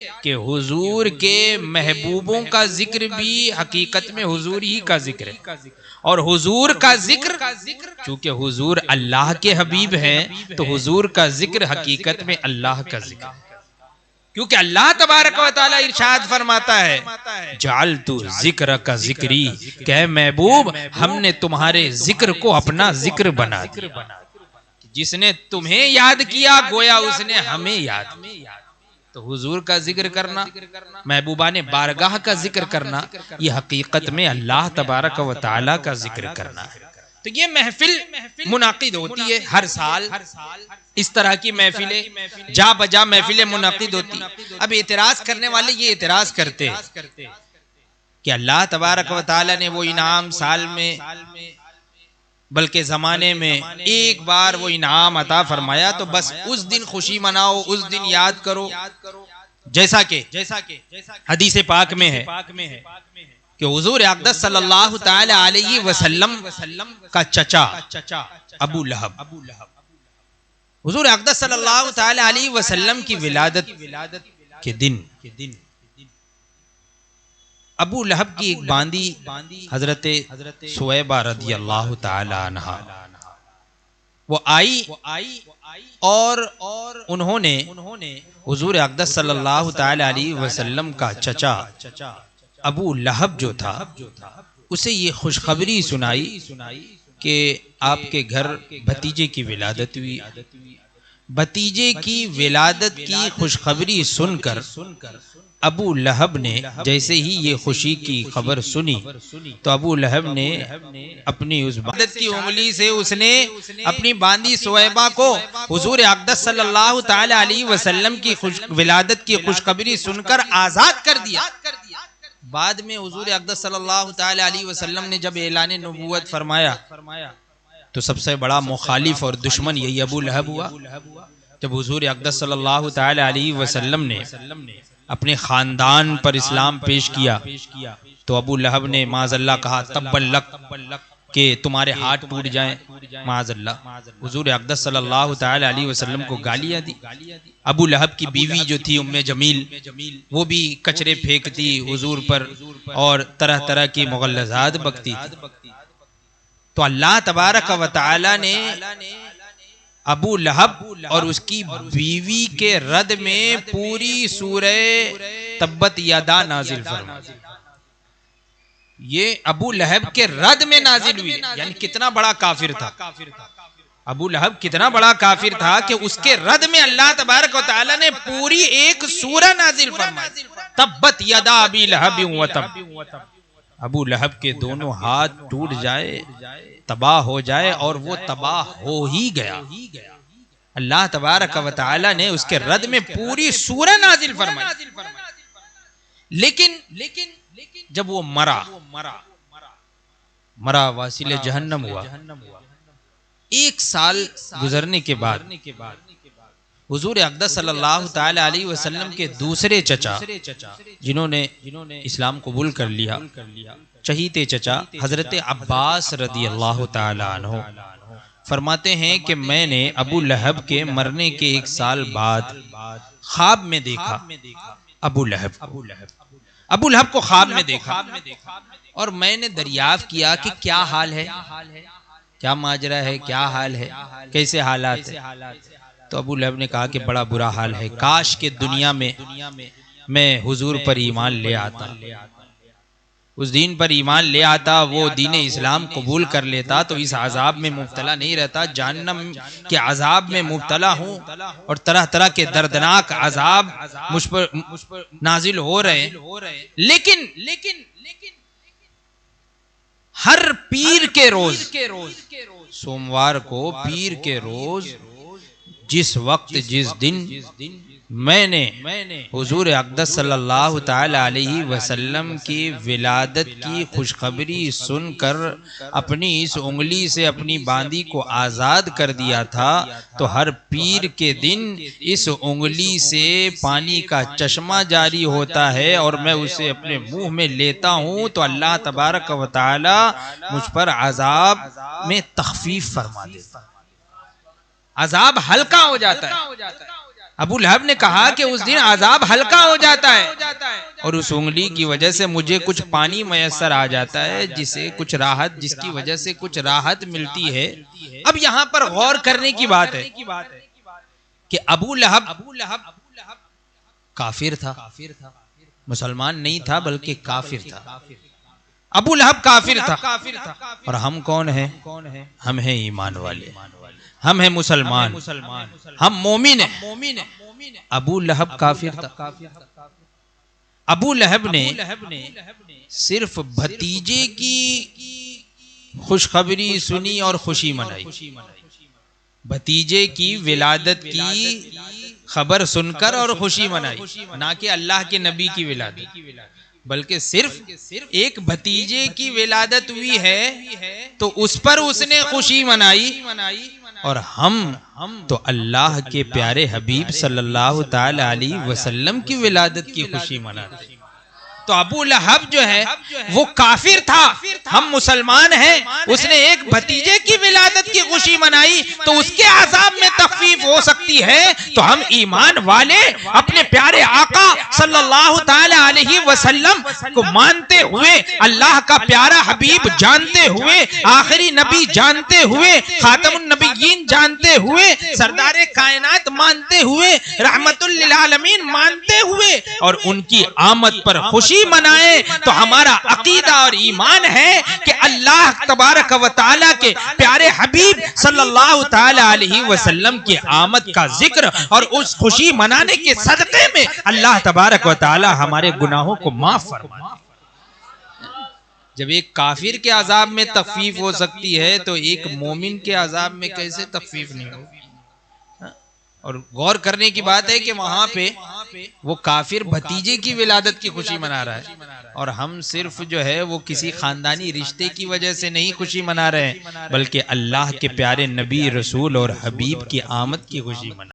کہ حضور کے محبوبوں کا ذکر بھی حقیقت میں حضور ہی کا ذکر ہے، اور حضور کا ذکر چونکہ حضور اللہ کے حبیب ہیں تو حضور کا ذکر حقیقت میں اللہ کا ذکر ہے، کیونکہ اللہ تبارک و تعالی ارشاد فرماتا ہے جعلت ذکرک ذکری، کہ اے محبوب ہم نے تمہارے ذکر کو اپنا ذکر بنا دیا، جس نے تمہیں یاد کیا گویا اس نے ہمیں یاد کیا۔ تو حضور کا ذکر کرنا، محبوبان بارگاہ کا ذکر کرنا، یہ حقیقت میں اللہ تبارک و تعالی کا ذکر کرنا ہے۔ تو یہ محفل منعقد ہوتی ہے ہر سال، اس طرح کی محفلیں جا بجا محفلیں منعقد ہوتی۔ اب اعتراض کرنے والے یہ اعتراض کرتے کہ اللہ تبارک و تعالی نے وہ انعام سال میں بلکہ زمانے میں ایک بار وہ انعام عطا فرمایا تو بس اس دن خوشی مناؤ، اس دن یاد کرو، جیسا کہ حدیث پاک میں ہے کہ حضور اقدس صلی اللہ تعالی علیہ وسلم کا چچا ابو لہب، حضور اقدس صلی اللہ تعالی علیہ وسلم کی ولادت کے دن ابو لہب کی ایک باندی حضرت سویبہ رضی اللہ تعالی عنہ وہ آئی اور انہوں نے حضور اقدس صلی اللہ تعالی علیہ وسلم کا چچا ابو لہب جو تھا اسے یہ خوشخبری سنائی کہ آپ کے گھر بھتیجے کی ولادت ہوئی۔ بھتیجے کی ولادت کی خوشخبری سن کر ابو لہب نے جیسے ہی یہ خوشی کی خبر سنی تو ابو لہب نے اپنی اس ولادت کی انگلی سے اس نے اپنی باندی سویبہ کو حضور اقدس صلی اللہ تعالی علیہ وسلم کی ولادت کی خوشخبری سن کر آزاد کر دیا۔ بعد میں حضور اقدس صلی اللہ تعالی علیہ وسلم نے جب اعلان نبوت فرمایا تو سب سے بڑا مخالف اور دشمن یہی ابو لہب ہوا۔ جب حضور اقدس صلی اللہ تعالی علیہ وسلم نے اپنے خاندان پر اسلام پیش کیا تو ابو لہب نے معاذ اللہ کہا تبا لک، کہ تمہارے ہاتھ ٹوٹ جائیں معاذ اللہ۔ حضور اقدس صلی اللہ تعالی علیہ وسلم کو گالیاں دی۔ ابو لہب کی بیوی جو تھی ام جمیل وہ بھی کچرے پھینکتی حضور پر اور طرح طرح کی مغلظات بکتی تھی۔ تو اللہ تبارک و تعالی نے ابو لہب اور اس کی بیوی کے رد میں پوری سورہ تبت یدا نازل فرمائی۔ یہ ابو لہب کے رد میں نازل ہوئی، یعنی کتنا بڑا کافر تھا ابو لہب، کتنا بڑا کافر تھا کہ اس کے رد میں اللہ تبارک و تعالی نے پوری ایک سورہ نازل فرمائی، تبت یدا ابی لہب و تب۔ ابو لہب کے دونوں ہاتھ ٹوٹ جائے، تباہ ہو جائے، اور وہ تباہ ہو ہی گیا۔ اللہ تبارک و تعالی نے اس کے رد میں پوری سورہ نازل فرمائی۔ لیکن جب وہ مرا واصل جہنم ہوا، ایک سال گزرنے کے بعد حضور اقدس صلی اللہ تعالی علیہ وسلم کے دوسرے چچا جنہوں نے اسلام قبول کر لیا، چہیتے چچا حضرت عباس رضی اللہ تعالی عنہ فرماتے ہیں کہ میں نے ابو لہب کے مرنے کے ایک سال بعد خواب میں دیکھا ابو لہب کو خواب میں دیکھا، اور میں نے دریافت کیا کہ کیا حال ہے، کیا ماجرا ہے، کیا حال ہے، کیسے حالات ہیں۔ تو ابو لہب نے کہا کہ بڑا برا حال ہے، کاش کہ دنیا میں حضور پر ایمان لے آتا، اس دین پر ایمان لے آتا، وہ دین اسلام قبول کر لیتا تو اس عذاب میں مبتلا نہیں رہتا۔ جہنم کے عذاب میں مبتلا ہوں اور طرح طرح کے دردناک عذاب مجھ پر نازل ہو رہے ہیں۔ لیکن ہر پیر کے روز، سوموار کو پیر کے روز، جس وقت جس دن میں نے حضور اقدس صلی اللہ تعالی علیہ وسلم کی ولادت کی خوشخبری سن کر اپنی اس انگلی سے اپنی باندی کو آزاد کر دیا تھا، تو ہر پیر کے دن اس انگلی سے پانی کا چشمہ جاری ہوتا ہے اور میں اسے اپنے منہ میں لیتا ہوں تو اللہ تبارک و تعالی مجھ پر عذاب میں تخفیف فرما دیتا، عذاب ہلکا ہو جاتا ہے۔ ابو لہب نے کہا کہ اس دن عذاب ہلکا ہو جاتا ہے اور اس انگلی کی وجہ سے مجھے کچھ پانی میسر آ جاتا ہے جس کی وجہ سے کچھ راحت ملتی ہے۔ اب یہاں پر غور کرنے کی بات ہے کہ ابو لہب کافر تھا، مسلمان نہیں تھا بلکہ کافر تھا۔ ابو لہب کافر تھا اور ہم کون ہیں؟ ہم ہیں ایمان والے، ہم ہیں مسلمان، ہم مومن ہیں۔ ابو لہب کافر تھا۔ ابو لہب نے صرف بھتیجے کی خوشخبری سنی اور خوشی منائی۔ بھتیجے کی ولادت کی خبر سن کر اور خوشی منائی، نہ کہ اللہ کے نبی کی ولادت، بلکہ صرف ایک بھتیجے کی ولادت ہوئی ہے تو اس پر اس نے خوشی منائی، اور ہم تو اللہ کے پیارے حبیب صلی اللہ تعالی علیہ وسلم کی ولادت کی خوشی مناتے۔ تو ابو لہب جو ہے وہ کافر تھا، ہم مسلمان ہیں، اس نے ایک بھتیجے کی ولادت کی خوشی منائی تو اس کے عذاب میں تخفیف ہو سکتی ہے، تو ہم ایمان والے اپنے پیارے آقا صلی اللہ تعالی علیہ وسلم کو مانتے ہوئے، اللہ کا پیارا حبیب جانتے ہوئے، آخری نبی جانتے ہوئے، خاتم النبیین جانتے ہوئے، سردار کائنات مانتے ہوئے، رحمت للعالمین مانتے ہوئے، اور ان کی آمد پر خوشی منائے، تو ہمارا عقیدہ اور ایمان ہے کہ اللہ تبارک و تعالی کے پیارے حبیب صلی اللہ تعالی علیہ وسلم کی آمد کا ذکر اور اس خوشی منانے کے صدقے میں اللہ تبارک و تعالی ہمارے گناہوں کو معاف فرمائے۔ جب ایک کافر کے عذاب میں تخفیف ہو سکتی ہے تو ایک مومن کے عذاب میں کیسے تخفیف نہیں ہوگی؟ اور غور کرنے کی بات ہے کہ وہاں پہ وہ کافر بھتیجے کی ولادت کی خوشی منا رہا ہے، اور ہم صرف جو ہے وہ کسی خاندانی رشتے کی وجہ سے نہیں خوشی منا رہے ہیں، بلکہ اللہ کے پیارے نبی رسول اور حبیب کی آمد کی خوشی منا